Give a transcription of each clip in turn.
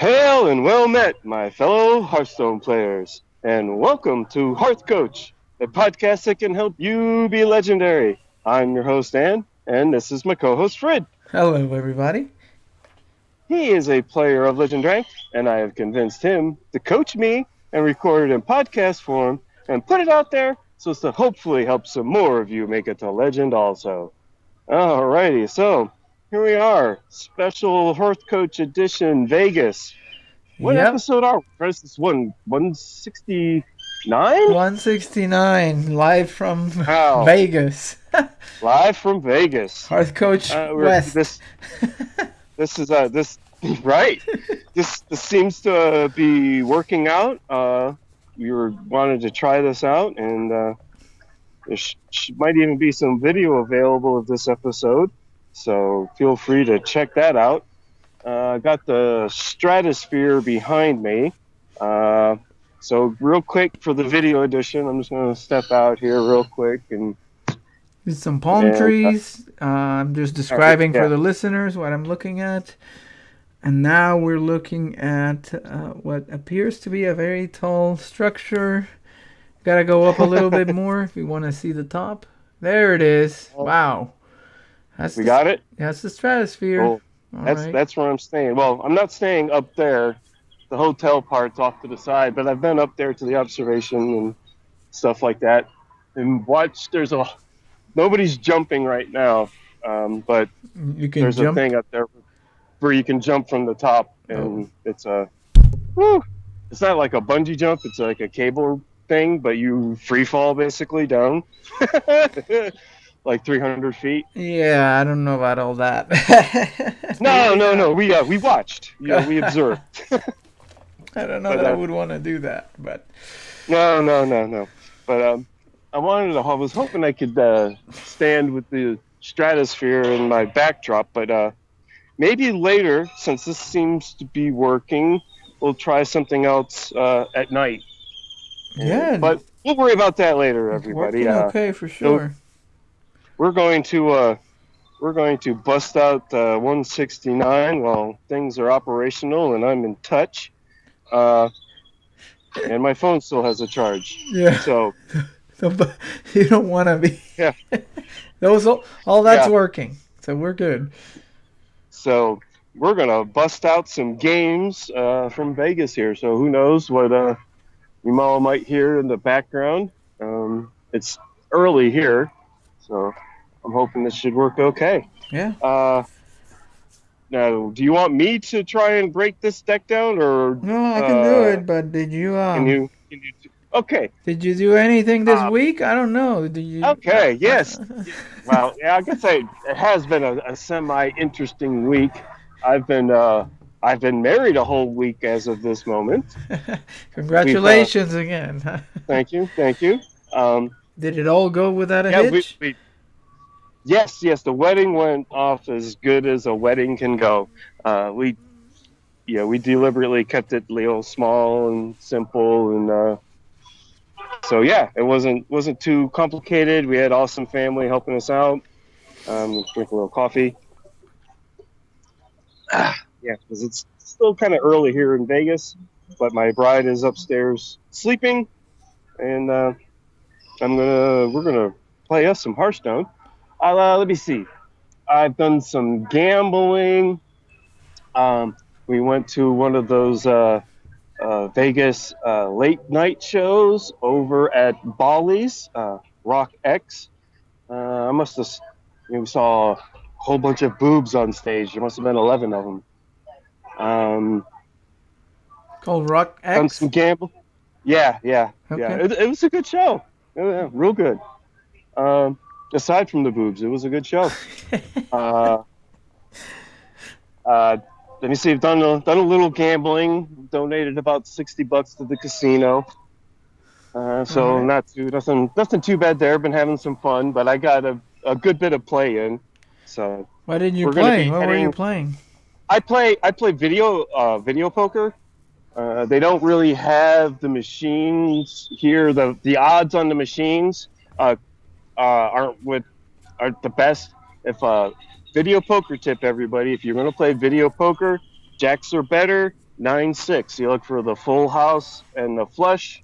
Hail and well met, my fellow Hearthstone players, and welcome to HearthCoach, a podcast that can help you be legendary. I'm your host, Ann, and this is my co-host, Fred. Hello, everybody. He is a player of Legend Rank, and I have convinced him to coach me and record it in podcast form and put it out there so as to hopefully help some more of you make it to Legend also. Alrighty, so here we are, special HearthCoach edition Vegas. What Yep, episode are we? This is 169? 169, live from Wow. Vegas. Live from Vegas. HearthCoach We're West. this is this right. This seems to be working out. We wanted to try this out, and there might even be some video available of this episode. So feel free to check that out. Got the stratosphere behind me. So real quick for the video edition, I'm just going to step out here real quick and With some palm trees. I'm just describing for the listeners what I'm looking at. And now we're looking at what appears to be a very tall structure. Gotta go up a little bit more if you want to see the top. There it is. Wow. We got it? That's the stratosphere. Cool. That's where I'm staying. Well, I'm not staying up there. The hotel part's off to the side, but I've been up there to the observation and stuff like that. And watch, nobody's jumping right now, but there's a thing up there where you can jump from the top, and it's not like a bungee jump. It's like a cable thing, but you free fall basically down. Like 300 feet. Yeah, I don't know about all that. No. We watched. We observed. I don't know that I would want to do that, but no. But I was hoping I could stand with the stratosphere in my backdrop, but maybe later, since this seems to be working, we'll try something else at night. Yeah, but we'll worry about that later, everybody. Okay, for sure. We're going to bust out 169 while things are operational and I'm in touch. And my phone still has a charge. Yeah. So you don't want to be. Yeah. All that's working, so we're good. So we're gonna bust out some games from Vegas here. So who knows what you all might hear in the background. It's early here, so I'm hoping this should work okay. Yeah. Now, do you want me to try and break this deck down, or no? I can do it, but did you? Can you? Okay. Did you do anything this week? I don't know. Did you? Okay. Yes. Well, yeah. I guess it has been a semi-interesting week. I've been married a whole week as of this moment. Congratulations again. Thank you. Did it all go without a hitch? Yes. The wedding went off as good as a wedding can go. We deliberately kept it a little small and simple, and so yeah, it wasn't too complicated. We had awesome family helping us out. Drink a little coffee. Yeah, because it's still kind of early here in Vegas, but my bride is upstairs sleeping, and we're gonna play us some Hearthstone. Let me see. I've done some gambling. We went to one of those Vegas late night shows over at Bally's, Rock X. We saw a whole bunch of boobs on stage. There must have been 11 of them. Called Rock X? Done some gamble. Yeah. Okay. It was a good show. Yeah, real good. Aside from the boobs, it was a good show. Let me see. I've done a little gambling. Donated about $60 to the casino. So nothing too bad there. Been having some fun, but I got a good bit of play in. So why didn't you play? What were you playing? I play video poker. They don't really have the machines here. The odds on the machines aren't the best. If video poker tip, everybody, if you're going to play video poker, jacks are better, 9-6. You look for the full house and the flush,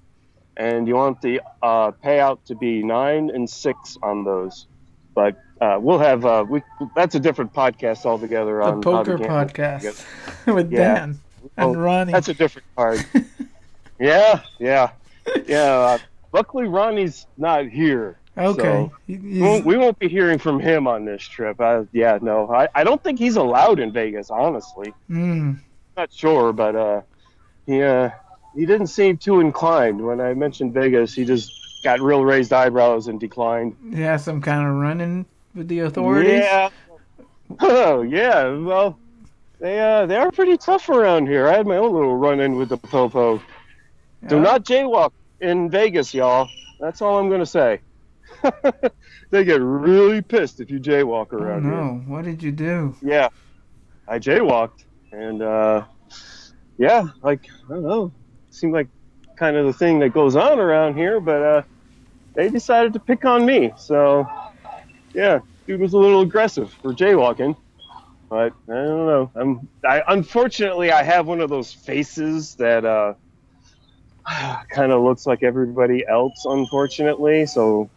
and you want the payout to be 9 and 6 on those. But we'll have that's a different podcast altogether The on how to poker gamble. podcast with Dan and Ronnie. That's a different card. Yeah. Luckily, Ronnie's not here. Okay. So we won't be hearing from him on this trip. I don't think he's allowed in Vegas, honestly. Not sure, but he didn't seem too inclined. When I mentioned Vegas, he just got real raised eyebrows and declined. Yeah, some kind of run-in with the authorities? Yeah. Oh, yeah. Well, they are pretty tough around here. I had my own little run-in with the popo. Yeah. Do not jaywalk in Vegas, y'all. That's all I'm going to say. They get really pissed if you jaywalk around here. No, what did you do? Yeah, I jaywalked, and I don't know, seemed like kind of the thing that goes on around here, but they decided to pick on me. So, yeah, dude was a little aggressive for jaywalking, but I don't know. Unfortunately, I have one of those faces that kind of looks like everybody else, unfortunately, so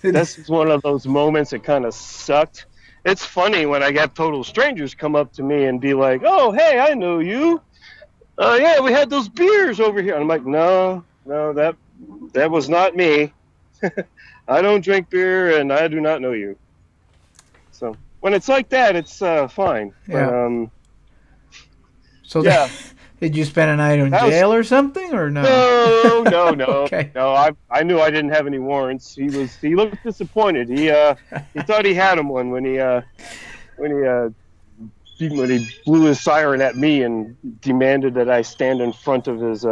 this is one of those moments that kind of sucked. It's funny when I get total strangers come up to me and be like, "Oh, hey, I know you. Yeah, we had those beers over here." And I'm like, no, that was not me. I don't drink beer, and I do not know you. So when it's like that, it's fine. Yeah. But, yeah. Did you spend a night in jail or something, or no? No. Okay. No, I knew I didn't have any warrants. He looked disappointed. He thought he had him one when he blew his siren at me and demanded that I stand in front of his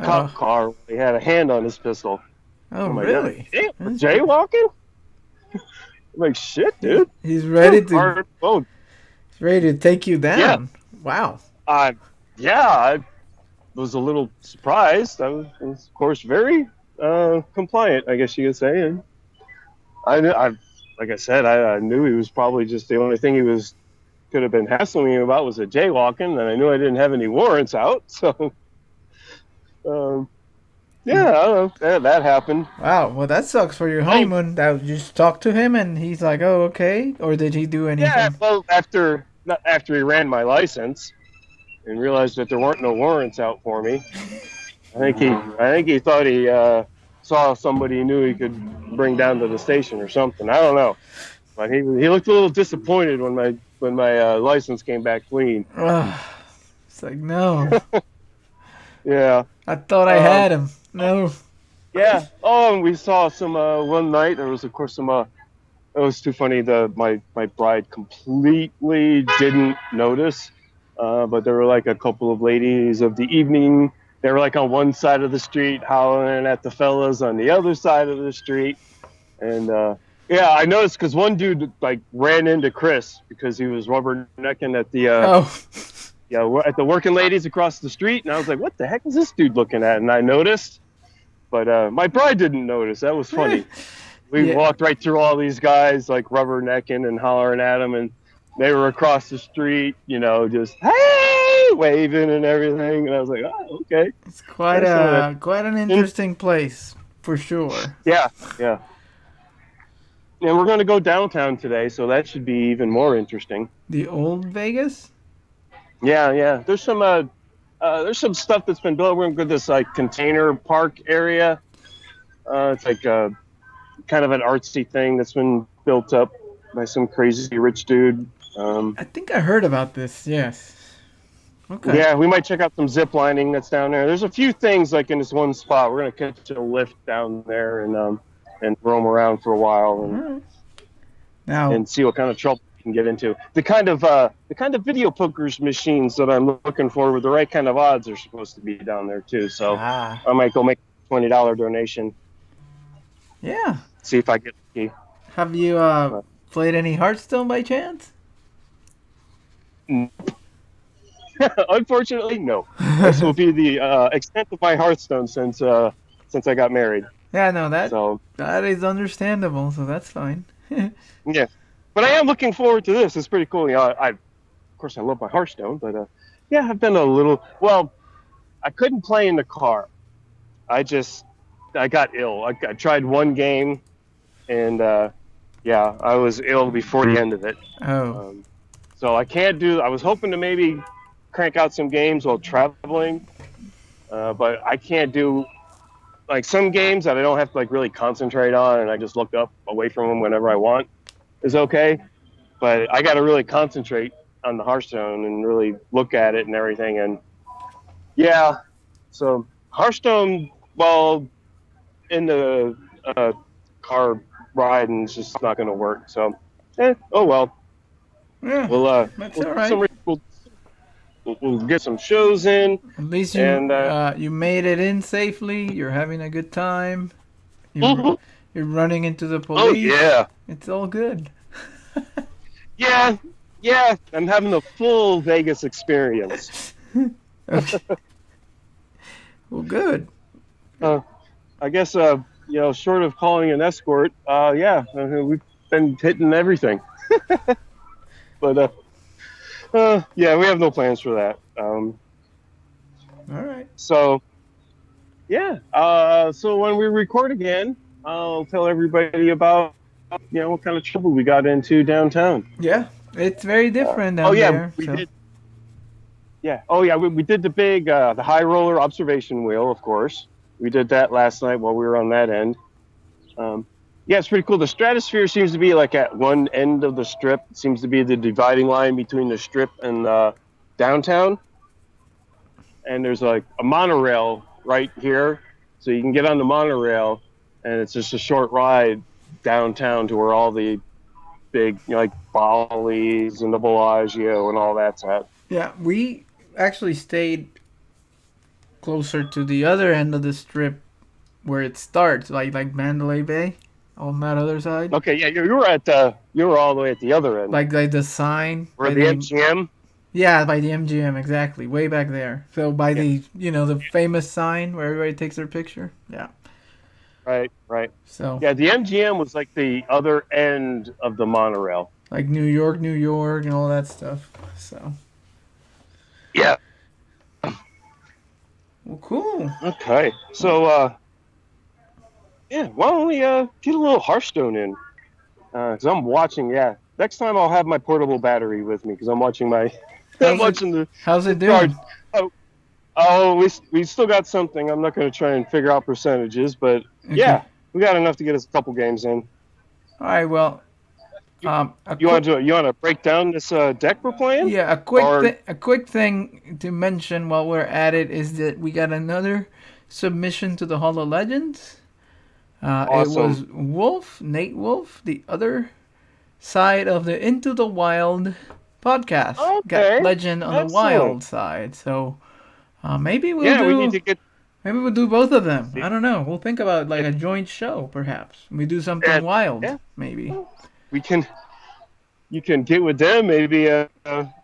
cop car. He had a hand on his pistol. Oh, really? Jaywalking? I'm like, shit, dude. He's ready to take you down. Yeah. Wow. I was a little surprised. I was, of course, very compliant, I guess you could say. And like I said, I knew he was probably just the only thing could have been hassling me about was a jaywalking, and I knew I didn't have any warrants out. So, I don't know. That happened. Wow. Well, that sucks for your honeymoon. You just talked to him, and he's like, "Oh, okay," or did he do anything? Yeah. Well, after he ran my license and realized that there weren't no warrants out for me, I think he thought he saw somebody he knew he could bring down to the station or something. I don't know, but he looked a little disappointed when my license came back clean. It's like, no. Yeah. I thought I had him. No. Yeah. Oh, and we saw some one night. There was, of course, some. It was too funny. My bride completely didn't notice, but there were like a couple of ladies of the evening. They were like on one side of the street hollering at the fellas on the other side of the street, and I noticed because one dude like ran into Chris because he was rubbernecking at the at the working ladies across the street, and I was like, "What the heck is this dude looking at?" And I noticed, but my bride didn't notice. That was funny. We walked right through all these guys like rubbernecking and hollering at them, and they were across the street, just hey, waving and everything. And I was like, "Oh, okay." It's quite an interesting place for sure. Yeah. And we're going to go downtown today, so that should be even more interesting. The old Vegas? Yeah. There's some stuff that's been built. We're going to go to this like container park area. It's like kind of an artsy thing that's been built up by some crazy rich dude. I think I heard about this. Yes. Okay. Yeah, we might check out some zip lining that's down there. There's a few things like in this one spot. We're going to catch a lift down there and roam around for a while and see what kind of trouble we can get into. The kind of video poker's machines that I'm looking for with the right kind of odds are supposed to be down there too. So I might go make a $20 donation. Yeah. See if I get lucky. Have you played any Hearthstone by chance? Unfortunately, no. This will be the extent of my Hearthstone since I got married. Yeah, no, that is understandable, so that's fine. Yeah, but I am looking forward to this. It's pretty cool. Of course, I love my Hearthstone, but Yeah, I've done a little. Well, I couldn't play in the car. I got ill. I tried one game, and yeah, I was ill before the end of it. Oh, Um, so I can't do. I was hoping to maybe crank out some games while traveling, but I can't do like some games that I don't have to like really concentrate on, and I just look up away from them whenever I want. Is okay, but I got to really concentrate on the Hearthstone and really look at it and everything. And yeah, so Hearthstone, well, in the car ride, and it's just not going to work. So, oh well. yeah, that's We'll all do right. we'll get some shows in, At least and you made it in safely. You're having a good time. You're mhm. you're running into the Oh police. yeah, It's all good. yeah, yeah. I'm having a full Vegas experience. Okay. Well, good. Uh, I guess short of calling an escort, yeah, we've been hitting everything. But yeah, we have no plans for that. All right. So yeah, so when we record again, I'll tell everybody about what kind of trouble we got into downtown. Yeah, it's very different Oh down yeah, there. we So did. Yeah. Oh yeah, we did the big the high roller observation wheel, of course. We did that last night while we were on that end. Um, yeah, it's pretty cool. The stratosphere seems to be like at one end of the strip. It seems to be the dividing line between the strip and downtown. And there's like a monorail right here, so you can get on the monorail, and it's just a short ride downtown to where all the big, like Bollies and the Bellagio and all that's at. yeah, we actually stayed closer to the other end of the strip where it starts, like Mandalay Bay, on that other side. Okay, yeah, you were all the way at the other end, Like the sign where by the the MGM. yeah, by the MGM, exactly, way back there. So by Yeah, the the famous sign where everybody takes their picture. Yeah. right, right. So Yeah, the MGM was like the other end of the monorail. like New York, and all that stuff. So Yeah. well, cool. Okay. So, yeah, why don't we get a little Hearthstone in? Because I'm watching. Yeah, next time I'll have my portable battery with me because I'm watching my. I'm How's it? watching How's the it charge. doing? Oh, oh, we still got something. I'm not going to try and figure out percentages, but Okay. yeah, we got enough to get us a couple games in. All right. Well, You, a you quick want to break down this deck we're playing? yeah, Or a quick thing to mention while we're at it is that we got another submission to the Hall of Legends. It was awesome. Nate Wolf, the other side of the Into the Wild podcast. Got Okay, Legend on the excellent. Wild side. So maybe Yeah, we need to get. maybe we'll do both of them. See, I don't know. We'll think about like a joint show, perhaps. We do something and wild, yeah, maybe. we can. You can get with them. Maybe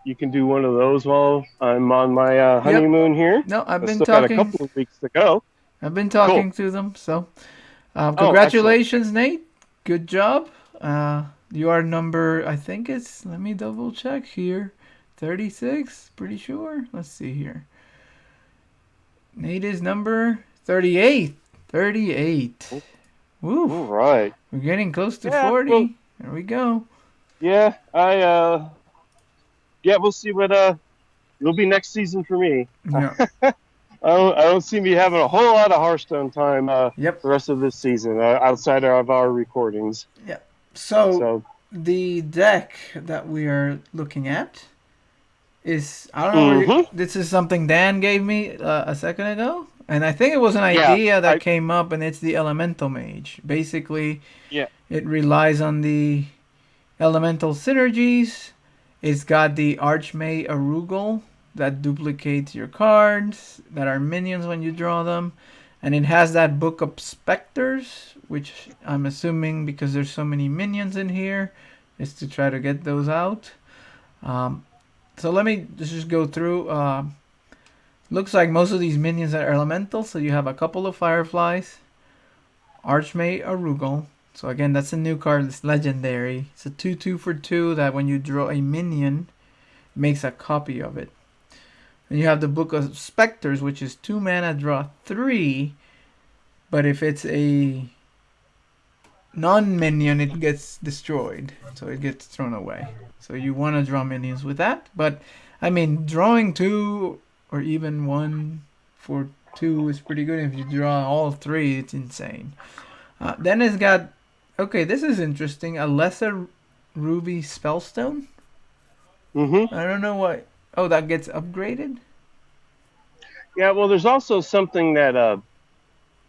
you can do one of those while I'm on my Yep. honeymoon here. No, I still got a couple of weeks to go. I've been Cool. talking to them. So Oh, excellent. congratulations, Nate. Good job. You are number, I think it's, let me double check here, 36, pretty sure. Let's see here. Nate is number 38. 38. All Woo. right. We're getting close to Yeah. 40. Well, There we go. yeah. Yeah. We'll see what it'll be next season for me. Yeah. I don't see me having a whole lot of Hearthstone time Yep. the rest of this season outside of our recordings. Yep. So So. the deck that we are looking at is, I don't know where Mm-hmm. this is something Dan gave me a second ago, and I think it was an Yeah. idea that came up, and it's the Elemental Mage. Basically, Yeah. it relies on the elemental synergies. It's got the Archmage Arugal that duplicates your cards that are minions when you draw them, and it has that Book of Specters, which I'm assuming because there's so many minions in here, is to try to get those out. So let me just go through. Looks like most of these minions are elemental, so you have a couple of Fireflies, Archmage Arugal. So again, that's a new card. It's legendary. It's a 2/2 for 2 that when you draw a minion, makes a copy of it. And you have the Book of Specters, which is 2 mana, draw 3. But if it's a non-minion, it gets destroyed. So it gets thrown away. So you want to draw minions with that. But, I mean, drawing 2 or even 1 for 2 is pretty good. If you draw all 3, it's insane. Then it's got... Okay, this is interesting. A lesser ruby spellstone? I don't know what... Oh, that gets upgraded? Yeah, well, there's also something that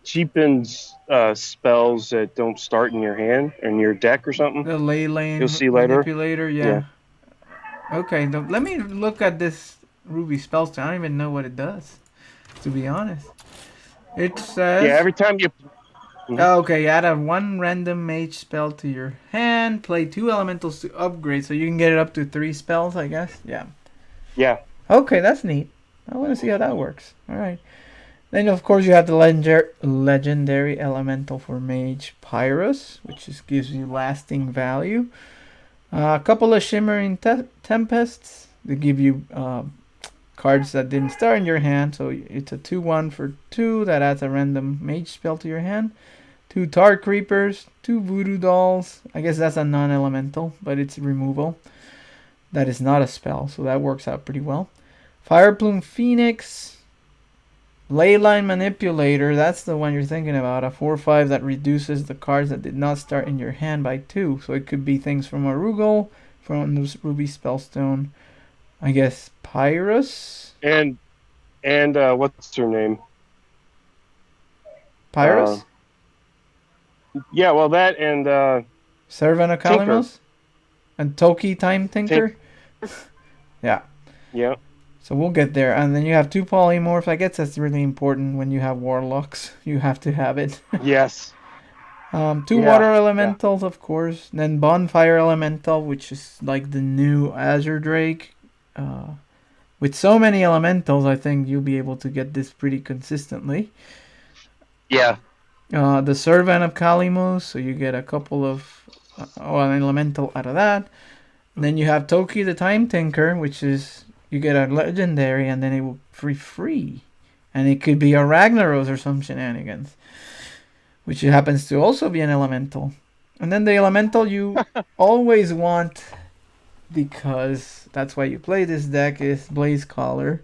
cheapens spells that don't start in your hand, in your deck or something. The Leyline You'll see later. Manipulator, yeah. Okay, let me look at this ruby spellstone. I don't even know what it does, to be honest. It says... Yeah, every time you... Okay, add a 1 random mage spell to your hand. Play 2 elementals to upgrade, so you can get it up to 3 spells, I guess. Yeah. Yeah. Okay, that's neat. I want to see how that works. All right. Then, of course, you have the legendary elemental for mage, Pyrus, which just gives you lasting value. A couple of shimmering tempests. They give you cards that didn't start in your hand. So it's a 2/1 for 2 that adds a random mage spell to your hand. 2 Tar Creepers, 2 Voodoo Dolls. I guess that's a non-elemental, but it's removal. That is not a spell, so that works out pretty well. Fireplume Phoenix, Leyline Manipulator. That's the one you're thinking about. A 4/5 that reduces the cards that did not start in your hand by 2. So it could be things from Arugel, from the Ruby Spellstone. I guess Pyrus. And what's her name? Pyrus. Yeah, well, that and Servant of Kalimos and Toki Time Tinker. Yeah. Yeah. So we'll get there. And then you have 2 polymorphs. I guess that's really important when you have warlocks. You have to have it. Yes. 2 water elementals, of course. Then Bonfire Elemental, which is like the new Azure Drake. With so many elementals, I think you'll be able to get this pretty consistently. Yeah. The Servant of Kalimos, so you get a couple of an elemental out of that. And then you have Toki the Time Tinker, which is you get a legendary and then it will be free. And it could be a Ragnaros or some shenanigans, which happens to also be an elemental. And then the elemental you always want, because that's why you play this deck, is Blaze Caller,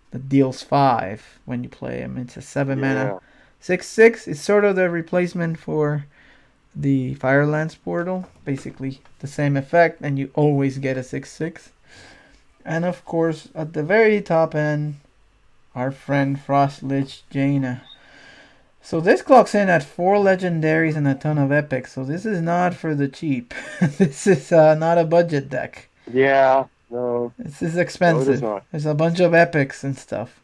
that deals 5 when you play him. It's a 7 mana 6/6. It's sort of the replacement for the Firelands Portal. Basically the same effect, and you always get a 6/6. And of course, at the very top end, our friend Frostlich Jaina. So this clocks in at 4 legendaries and a ton of epics. So this is not for the cheap. This is not a budget deck. Yeah, no. This is expensive. No, it is not. There's a bunch of epics and stuff.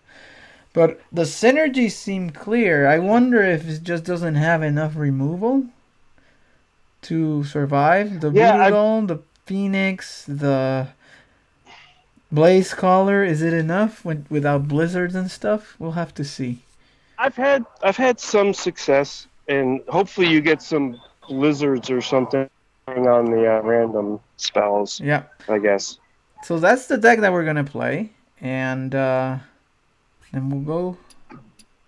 But the synergies seem clear. I wonder if it just doesn't have enough removal to survive. The Voodoo Doll, the Phoenix, the Blaze Caller, is it enough without blizzards and stuff? We'll have to see. I've had some success, and hopefully you get some blizzards or something on the random spells. Yeah, I guess. So that's the deck that we're gonna play, and then we'll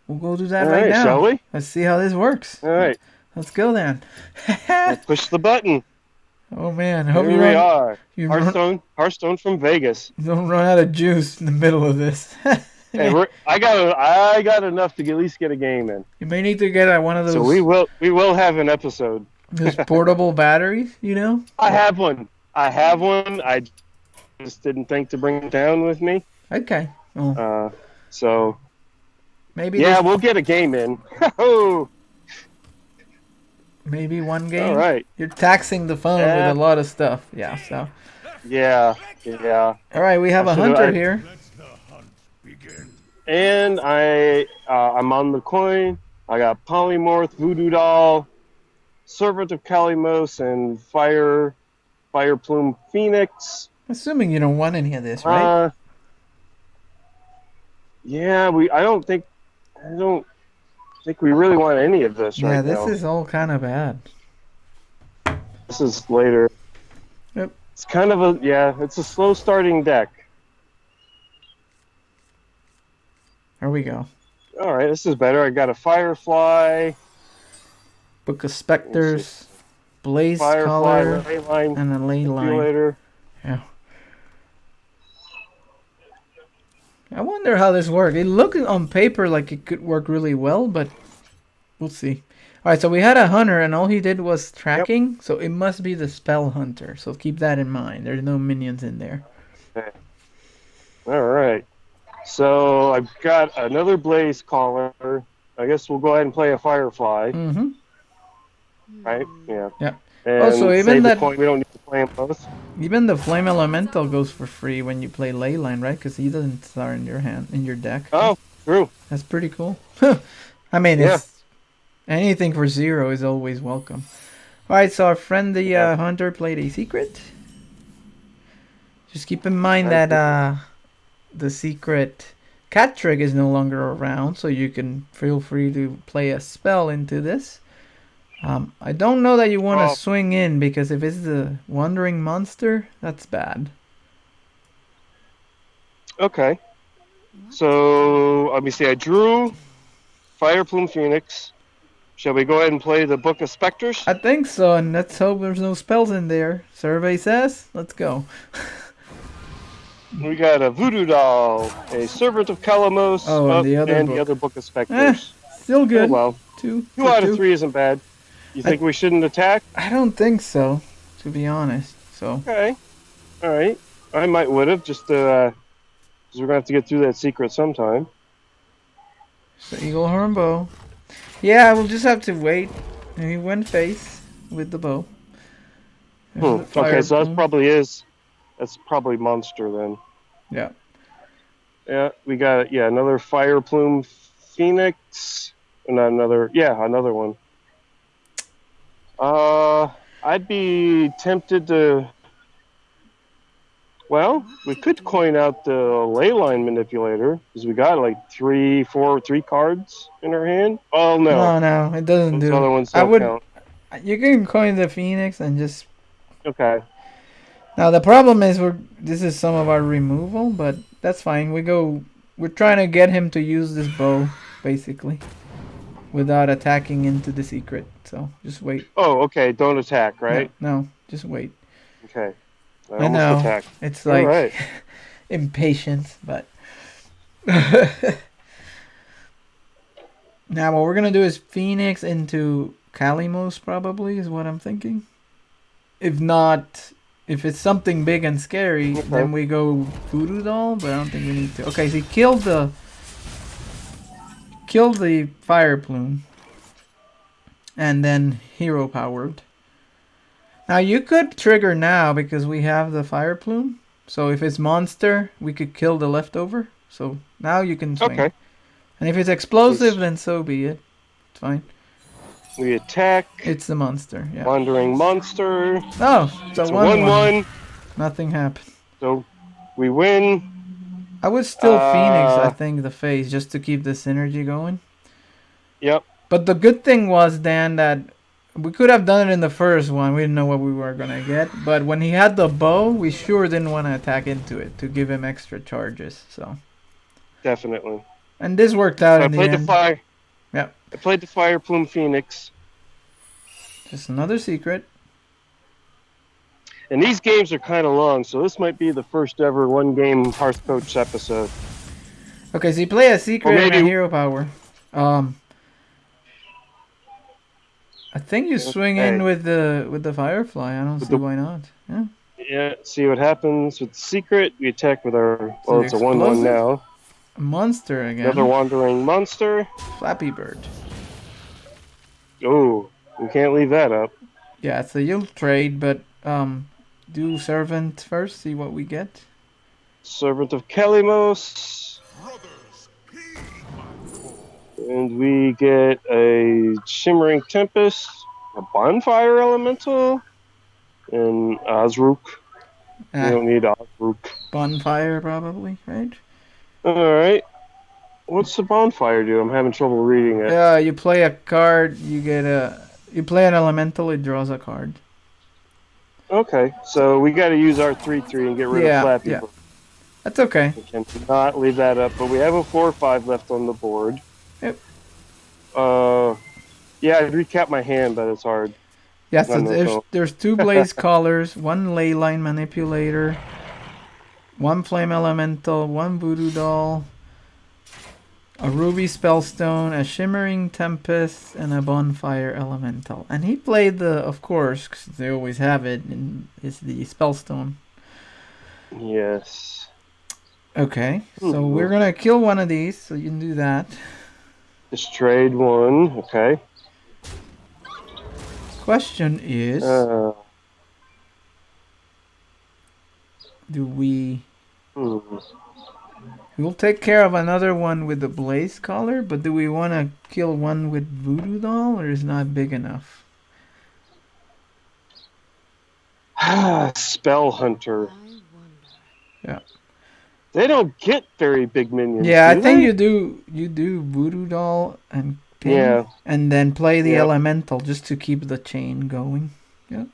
go do that right now. Shall we? Let's see how this works. All right. Let's go then. Push the button. Oh man, I hope Here we are. Hearthstone from Vegas. You don't run out of juice in the middle of this. Hey, I got enough to at least get a game in. You may need to get one of those. So we will have an episode. Those portable batteries, you know. I have one. I just didn't think to bring it down with me. Okay. Well, so maybe. Yeah, we'll get a game in. Oh. Maybe one game. All right. You're taxing the phone with a lot of stuff. Yeah. So. Yeah. All right, we have a hunter here. And I'm on the coin. I got Polymorph, Voodoo Doll, Servant of Kalimos, and Fireplume Phoenix. Assuming you don't want any of this, right? Yeah, I don't think we really want any of this right now. Yeah, this is all kind of bad. This is later. Yep. It's kind of it's a slow starting deck. Here we go. All right, this is better. I got a Firefly. Book of Specters, Blaze Firefly, Color, Leyline, and a Ley Line. Manipulator. Yeah. I wonder how this works. It looked on paper like it could work really well, but we'll see. Alright, so we had a hunter and all he did was tracking, so it must be the spell hunter. So keep that in mind. There's no minions in there. Okay. Alright. So I've got another Blaze Caller. I guess we'll go ahead and play a Firefly. Mm-hmm. Right? Yeah. Yeah. And also, even that we don't need to play them both. Even the Flame Elemental goes for free when you play Leyline, right? Because he doesn't start in your deck. Oh, true. That's pretty cool. I mean, it's anything for 0 is always welcome. Alright, so our friend the hunter played a secret. Just keep in mind that the secret cat trick is no longer around, so you can feel free to play a spell into this. I don't know that you want to swing in, because if it's the Wandering Monster, that's bad. Okay. So, let me see. I drew Fireplume Phoenix. Shall we go ahead and play the Book of Specters? I think so, and let's hope there's no spells in there. Survey says, let's go. We got a Voodoo Doll, a Servant of Kalamos, and the other Book of Specters. Still good. Oh, well. 2 out of 3 isn't bad. You think we shouldn't attack? I don't think so, to be honest. So. Okay. All right. I might would have, just because we're going to have to get through that secret sometime. So Eagle Horn Bow. Yeah, we'll just have to wait. He went face with the bow. Okay, so that's probably Monster then. Yeah. Yeah, we got another Fireplume Phoenix, and another one. I'd be tempted to. Well, we could coin out the Leyline Manipulator, because we got like 3 cards in our hand. Oh no! No, it doesn't do. Other ones don't count. You can coin the Phoenix and just. Okay. Now the problem is this is some of our removal, but that's fine. We're trying to get him to use this bow, basically, without attacking into the secret. So just wait. Oh, okay. Don't attack, right? No, just wait. Okay. I know. Attacked. It's like impatience, but now what we're gonna do is Phoenix into Kalamos, probably is what I'm thinking. If not, if it's something big and scary, then we go Voodoo Doll, but I don't think we need to. Okay, so he killed the Fireplume, and then hero powered. Now you could trigger now because we have the Fireplume. So if it's monster, we could kill the leftover. So now you can swing. Okay. And if it's explosive, then so be it. It's fine. We attack. It's the monster. Yeah. Wandering Monster. Oh, it's a 1/1. Nothing happened. So we win. I would still Phoenix, I think, the face, just to keep the synergy going. Yep. But the good thing was, Dan, that we could have done it in the first one. We didn't know what we were going to get. But when he had the bow, we sure didn't want to attack into it to give him extra charges. So definitely. And this worked out in the end. I played the Fireplume Phoenix. Just another secret. And these games are kind of long, so this might be the first ever one-game HearthCoach episode. Okay, so you play a secret and a hero power. I think you swing in with the Firefly. I don't see why not. Yeah. Yeah. See what happens with the secret. We attack with our. Well, it's a 1/1 now. A monster again. Another Wandering Monster. Flappy Bird. Oh, we can't leave that up. Yeah, so you'll trade, but do Servant first. See what we get. Servant of Kalamos. And we get a Shimmering Tempest, a Bonfire Elemental, and Ozrook. We don't need Ozrook. Bonfire, probably, right? Alright. What's the Bonfire do? I'm having trouble reading it. Yeah, you play a card, you play an Elemental, it draws a card. Okay, so we got to use our 3/3 and get rid of Flappy Bird. That's okay. We cannot leave that up, but we have a 4 or 5 left on the board. Yep. Yeah, I'd recap my hand, but it's hard. Yeah, so there's 2 Blaze Callers, 1 Leyline Manipulator, 1 Flame Elemental, 1 Voodoo Doll, a Ruby Spellstone, a Shimmering Tempest, and a Bonfire Elemental. And he played of course, because they always have it, is the Spellstone. Yes. Okay, so we're going to kill one of these, so you can do that. Just trade 1, okay. Question is, do we... We'll take care of another one with the Blaze Collar, but do we want to kill one with Voodoo Doll, or is not big enough? Spell Hunter. Yeah. They don't get very big minions. Yeah, I think you do Voodoo Doll and ping, and then play the Elemental just to keep the chain going. Yeah.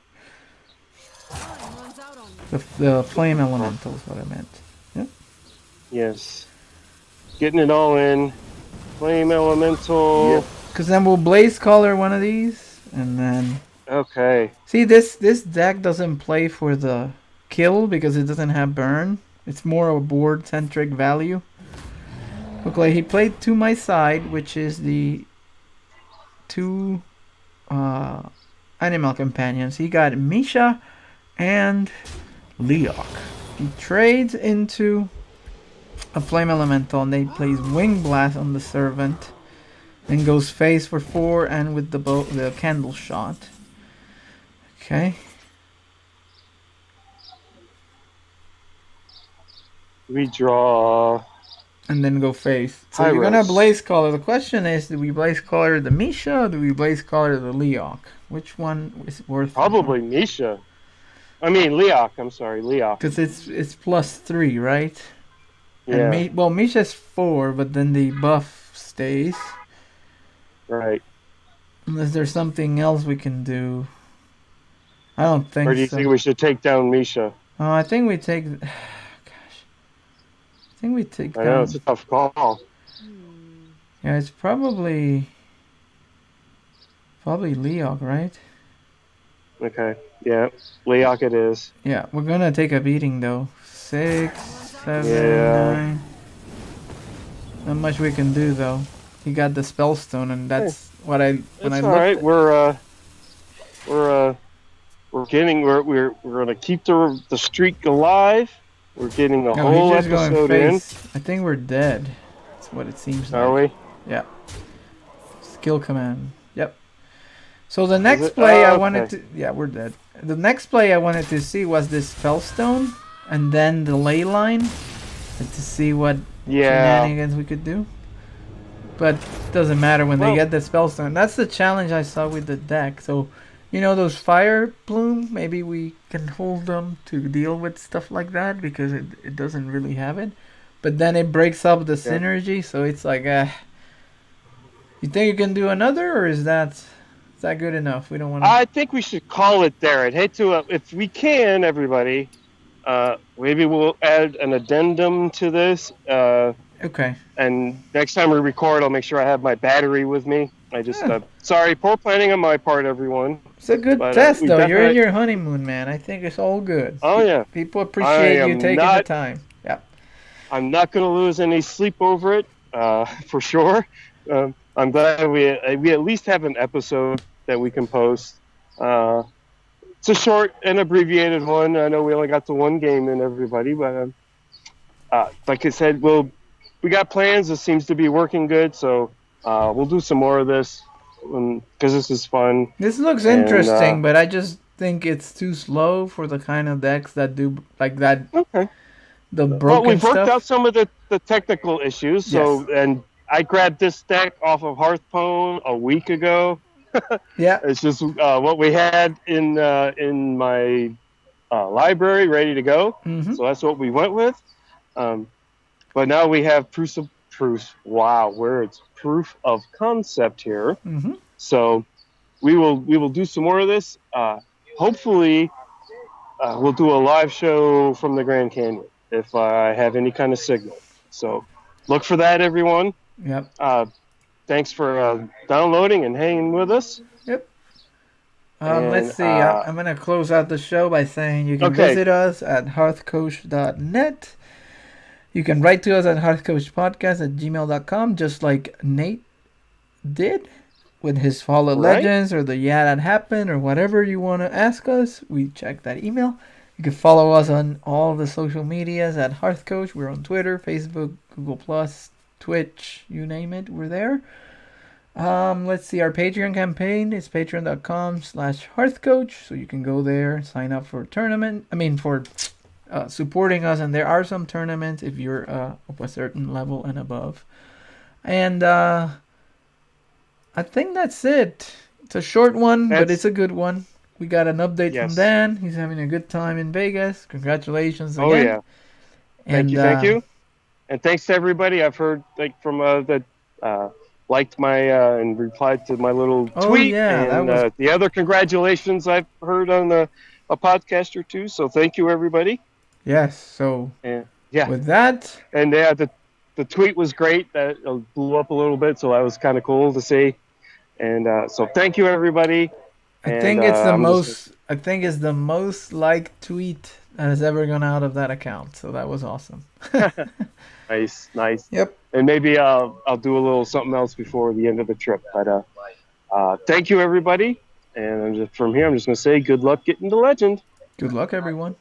The Flame Elemental is what I meant. Yeah. Yes. Getting it all in. Flame Elemental. Because then we'll Blaze Collar one of these, and then... Okay. See, this deck doesn't play for the kill because it doesn't have burn. It's more a board-centric value. Okay, he played to my side, which is the 2 animal companions. He got Misha and Leok. He trades into a Flame Elemental, and they plays Wing Blast on the Servant. Then goes face for 4 and with the Candle Shot. Okay. We draw. And then go face. So you're gonna Blaze Collar. The question is, do we Blaze Collar the Misha or do we Blaze Collar the Leok? Which one is worth? Probably Misha. I mean Leok. I'm sorry, Leok. Because it's +3, right? Yeah. And Misha's 4, but then the buff stays. Right. Unless there's something else we can do. I don't think so. Or do you think we should take down Misha? Oh, I think we take... I think we take down... I know, it's a tough call. Yeah, it's probably Leok, right? Okay, yeah. Leok it is. Yeah, we're gonna take a beating, though. 6, 7, 9... Not much we can do, though. He got the Spellstone, and that's what I... When I looked alright, we're gonna keep the streak alive. We're getting a whole episode in. I think we're dead. That's what it seems like. Are we? Yeah. Skill command. Yep. So the next play I wanted to... Yeah, we're dead. The next play I wanted to see was this Spellstone, and then the ley line, and to see what shenanigans we could do. But it doesn't matter when they get the Spellstone. That's the challenge I saw with the deck. So... You know those Fire Bloom? Maybe we can hold them to deal with stuff like that because it doesn't really have it. But then it breaks up the synergy, so it's like, you think you can do another, or is that good enough? We don't want to... I think we should call it there. I'd hate to, if we can, everybody, maybe we'll add an addendum to this. Okay. And next time we record, I'll make sure I have my battery with me. I just, sorry, poor planning on my part, everyone. It's a good test, though. You're in your honeymoon, man. I think it's all good. Oh, yeah. People appreciate you taking the time. Yeah. I'm not going to lose any sleep over it, for sure. I'm glad we at least have an episode that we can post. It's a short and abbreviated one. I know we only got the one game in, everybody, but like I said, we got plans. It seems to be working good, so we'll do some more of this because this is fun. This looks interesting, but I just think it's too slow for the kind of decks that do like that. Okay. The broken we've worked stuff. out some of the technical issues. So and I grabbed this deck off of HearthCoach a week ago. Yeah. It's just what we had in my library ready to go. Mm-hmm. So that's what we went with. But now we have proof of concept here. Mm-hmm. So we will do some more of this. Hopefully, we'll do a live show from the Grand Canyon. if I have any kind of signal. So look for that, everyone. Yep. Thanks for downloading and hanging with us. Yep. And, Let's see. I'm going to close out the show by saying you can visit us at hearthcoach.net. You can write to us at hearthcoachpodcast@gmail.com, just like Nate did with his Fallen Legends or the Yeah That Happened or whatever you want to ask us. We check that email. You can follow us on all the social medias at HearthCoach. We're on Twitter, Facebook, Google+, Twitch, you name it, we're there. Let's see, our Patreon campaign is patreon.com/HearthCoach, so you can go there, sign up for for supporting us, and there are some tournaments if you're of a certain level and above. And I think that's it. It's a short one, but it's a good one. We got an update from Dan. He's having a good time in Vegas. Congratulations again. Oh, yeah. Thank you. And thanks to everybody. I've heard from that liked my and replied to my little tweet. And the other congratulations I've heard on a podcast or two. So thank you, everybody. Yes. So with that. And the tweet was great. That blew up a little bit. So that was kind of cool to see. And so thank you, everybody. I think it's the most liked tweet that has ever gone out of that account. So that was awesome. Nice. Yep. And maybe I'll do a little something else before the end of the trip. But thank you, everybody. And from here, I'm just going to say good luck getting the legend. Good luck, everyone.